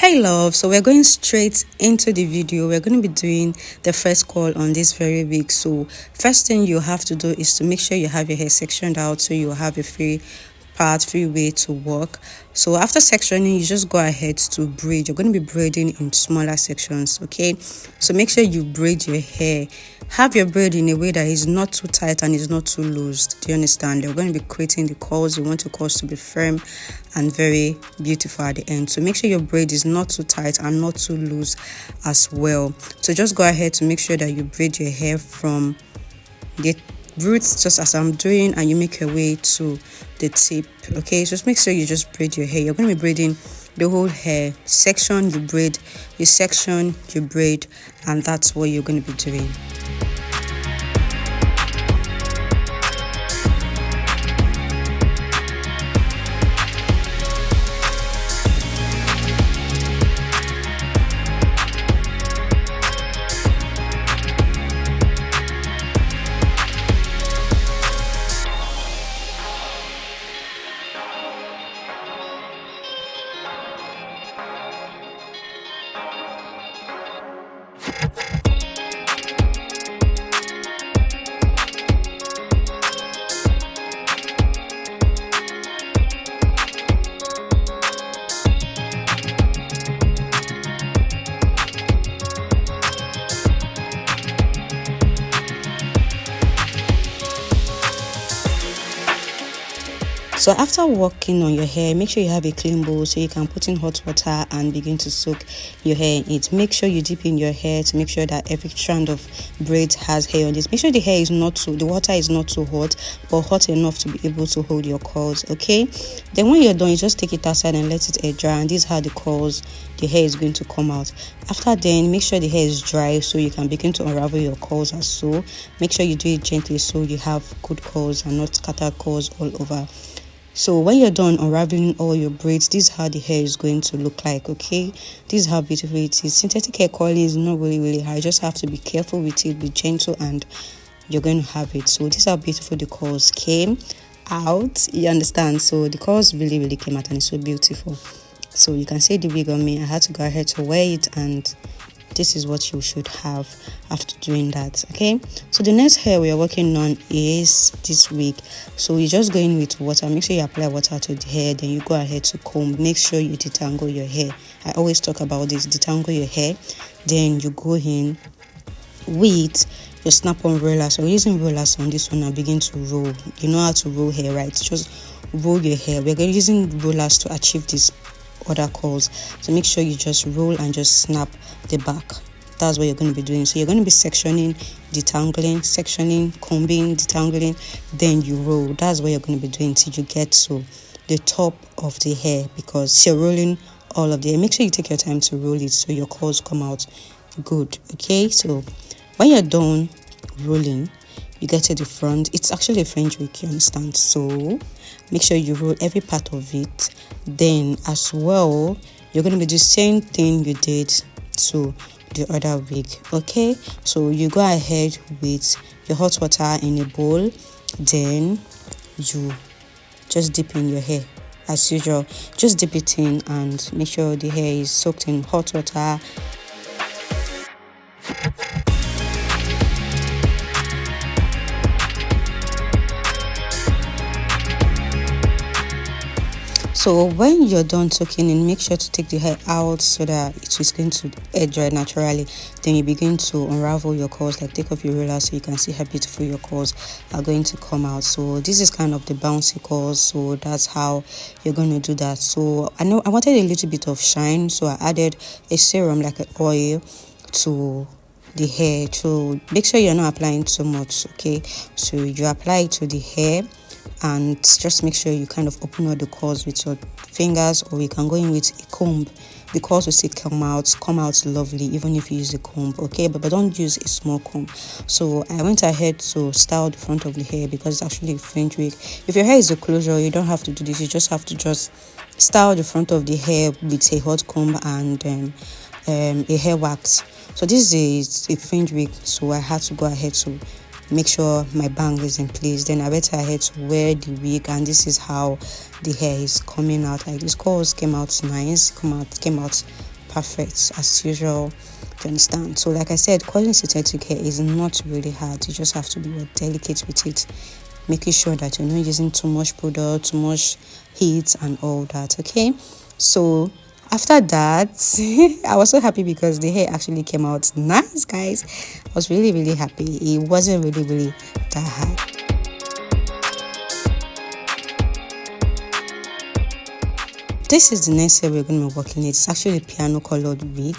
Hey love, so we're going straight into the video. We're going to be doing the first curl on this very wig. So first thing you have to do is to make sure you have your hair sectioned out so you have a free way to work. So after sectioning, you just go ahead to braid. You're going to be braiding in smaller sections, okay? So make sure you braid your hair. Have your braid in a way that is not too tight and is not too loose. Do you understand? You're going to be creating the curls. You want the curls to be firm and very beautiful at the end. So make sure your braid is not too tight and not too loose as well. So just go ahead to make sure that you braid your hair from the roots just as I'm doing, and you make your way to the tip. Okay, so just make sure you just braid your hair. You're going to be braiding the whole hair. Section, you braid, you section, you braid, and that's what you're going to be doing. So after working on your hair, make sure you have a clean bowl so you can put in hot water and begin to soak your hair in it. Make sure you dip in your hair to make sure that every strand of braid has hair on it. Make sure the water is not too hot, but hot enough to be able to hold your curls, okay? Then when you're done, you just take it outside and let it air dry, and this is how the hair is going to come out. After then, make sure the hair is dry so you can begin to unravel your curls as so. Make sure you do it gently so you have good curls and not scattered curls all over. So when you're done unraveling all your braids, this is how the hair is going to look like, okay? This is how beautiful it is. Synthetic hair curling is not really hard. You just have to be careful with it, be gentle, and you're going to have it. So this is how beautiful the curls came out. You understand? So the curls really came out and it's so beautiful. So you can see the wig on me. I had to go ahead to wear it, and this is what you should have after doing that, okay? So the next hair we are working on is this wig. So you just go in with water. Make sure you apply water to the hair, then you go ahead to comb. Make sure you detangle your hair. I always talk about this, detangle your hair. Then you go in with your snap-on roller. So we're using rollers on this one and begin to roll. You know how to roll hair, right? Just roll your hair. We're using rollers to achieve this other curls, so make sure you just roll and just snap the back. That's what you're going to be doing. So you're going to be sectioning, detangling, sectioning, combing, detangling, then you roll. That's what you're going to be doing till you get to the top of the hair, because you're rolling all of the hair. Make sure you take your time to roll it so your curls come out good, okay? So when you're done rolling, you get to the front. It's actually a French wig, you understand? So make sure you roll every part of it. Then as well, you're going to be doing the same thing you did to the other wig, okay? So you go ahead with your hot water in a bowl, then you just dip in your hair as usual. Just dip it in and make sure the hair is soaked in hot water. So when you're done soaking in, make sure to take the hair out so that it is going to air dry naturally. Then you begin to unravel your curls, like take off your roller so you can see how beautiful your curls are going to come out. So this is kind of the bouncy curls, so that's how you're going to do that. So I wanted a little bit of shine, so I added a serum like an oil to the hair. So make sure you're not applying too much, okay? So you apply it to the hair and just make sure you kind of open all the curls with your fingers, or you can go in with a comb. The curls will still come out lovely even if you use a comb, okay? But don't use a small comb. So I went ahead to style the front of the hair because it's actually a French wig. If your hair is a closure, you don't have to do this. You just have to style the front of the hair with a hot comb and a hair wax. So this is a Fringe wig, so I had to go ahead to make sure my bang is in place. Then I went ahead to wear the wig, and this is how the hair is coming out. Like, this curls came out nice, came out perfect as usual. Do you understand? So like I said, curling synthetic hair is not really hard. You just have to be delicate with it, making sure that you're not using too much product, too much heat and all that. Okay, so after that I was so happy because the hair actually came out nice, guys. I was really happy. It wasn't really that hard. This is the next hair we're going to be working with. It's actually a piano colored wig.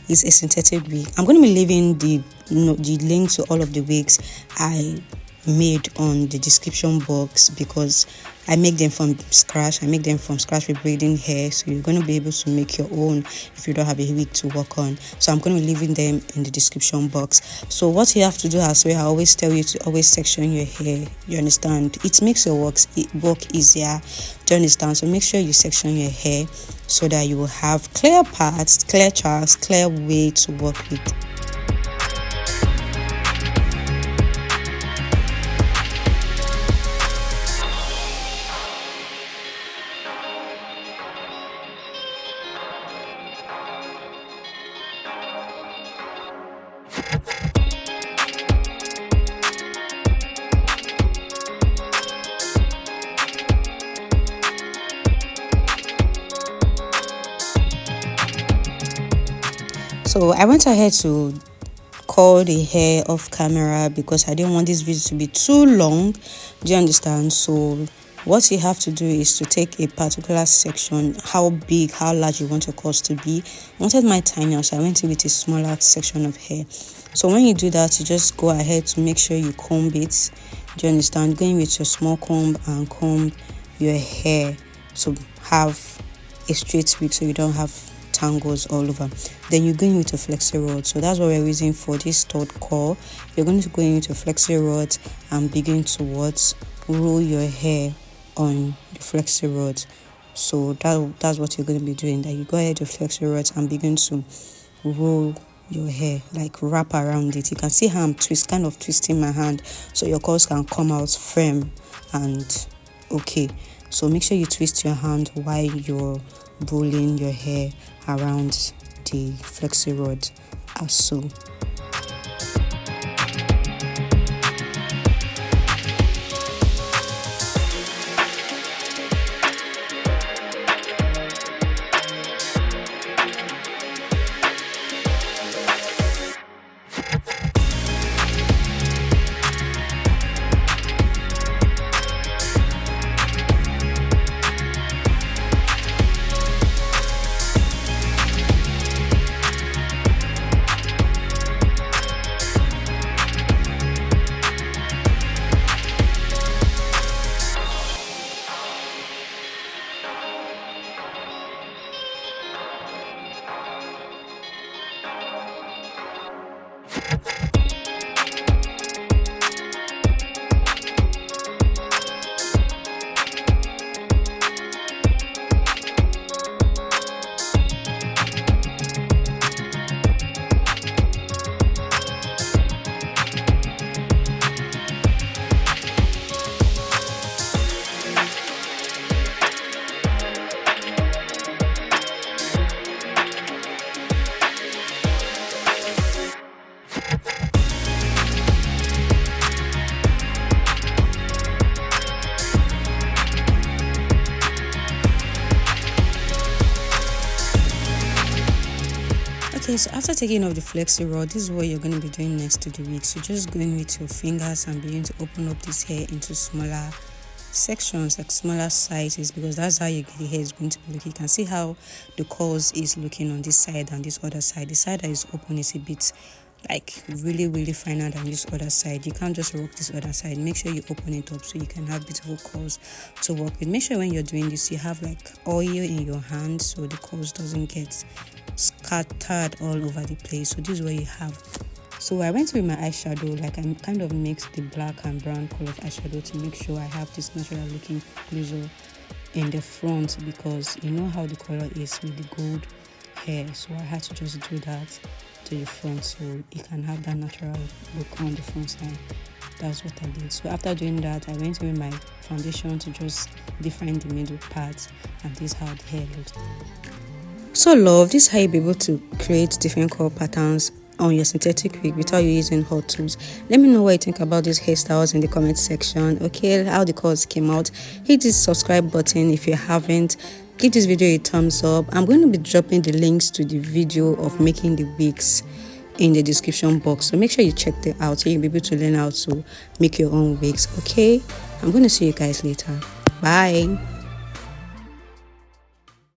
It's a synthetic wig. I'm going to be leaving the link to all of the wigs I made on the description box, because I make them from scratch. I make them from scratch with braiding hair, so you're going to be able to make your own if you don't have a wig to work on. So I'm going to be leaving them in the description box. So what you have to do as well, I always tell you to always section your hair. You understand? It makes your work easier. Do you understand? So make sure you section your hair so that you will have clear parts, clear tracks, clear way to work with. So I went ahead to curl the hair off camera because I didn't want this video to be too long. Do you understand? So what you have to do is to take a particular section, how big, how large you want your curls to be. I wanted my tinier, so I went in with a smaller section of hair. So when you do that, you just go ahead to make sure you comb it. Do you understand? Going with your small comb and comb your hair to have a straight wig, so you don't have tangles all over. Then you're going with a flexi rod. So that's what we're using for this third curl. You're going to go into a flexi rod and begin to roll your hair on the flexi rod. So that's what you're going to be doing. That you go ahead with flexi rod and begin to roll your hair, like wrap around it. You can see how I'm kind of twisting my hand so your curls can come out firm and okay. So make sure you twist your hand while you're rolling your hair around the flexi rod as so. Okay, so after taking off the flexi rod, this is what you're going to be doing next to the wig. So just going with your fingers and begin to open up this hair into smaller sections, like smaller sizes, because that's how the hair is going to be looking. You can see how the curls is looking on this side and this other side. The side that is open is a bit like really finer than this other side. You can't just rock this other side. Make sure you open it up so you can have beautiful curls to work with. Make sure when you're doing this you have like oil in your hand so the curls doesn't get scattered all over the place. So this is what you have. So I went with my eyeshadow, like I kind of mixed the black and brown color of eyeshadow to make sure I have this natural looking closure in the front, because you know how the color is with the gold hair. So I had to just do that to the front so you can have that natural look on the front side. That's what I did. So after doing that, I went with my foundation to just define the middle part, and this is how the hair looks. So love, this is how you'll be able to create different curl patterns on your synthetic wig without you using hot tools. Let me know what you think about these hairstyles in the comment section. Okay, how the curls came out. Hit this subscribe button if you haven't. Give this video a thumbs up. I'm going to be dropping the links to the video of making the wigs in the description box, so make sure you check them out so you'll be able to learn how to make your own wigs. Okay, I'm going to see you guys later. Bye.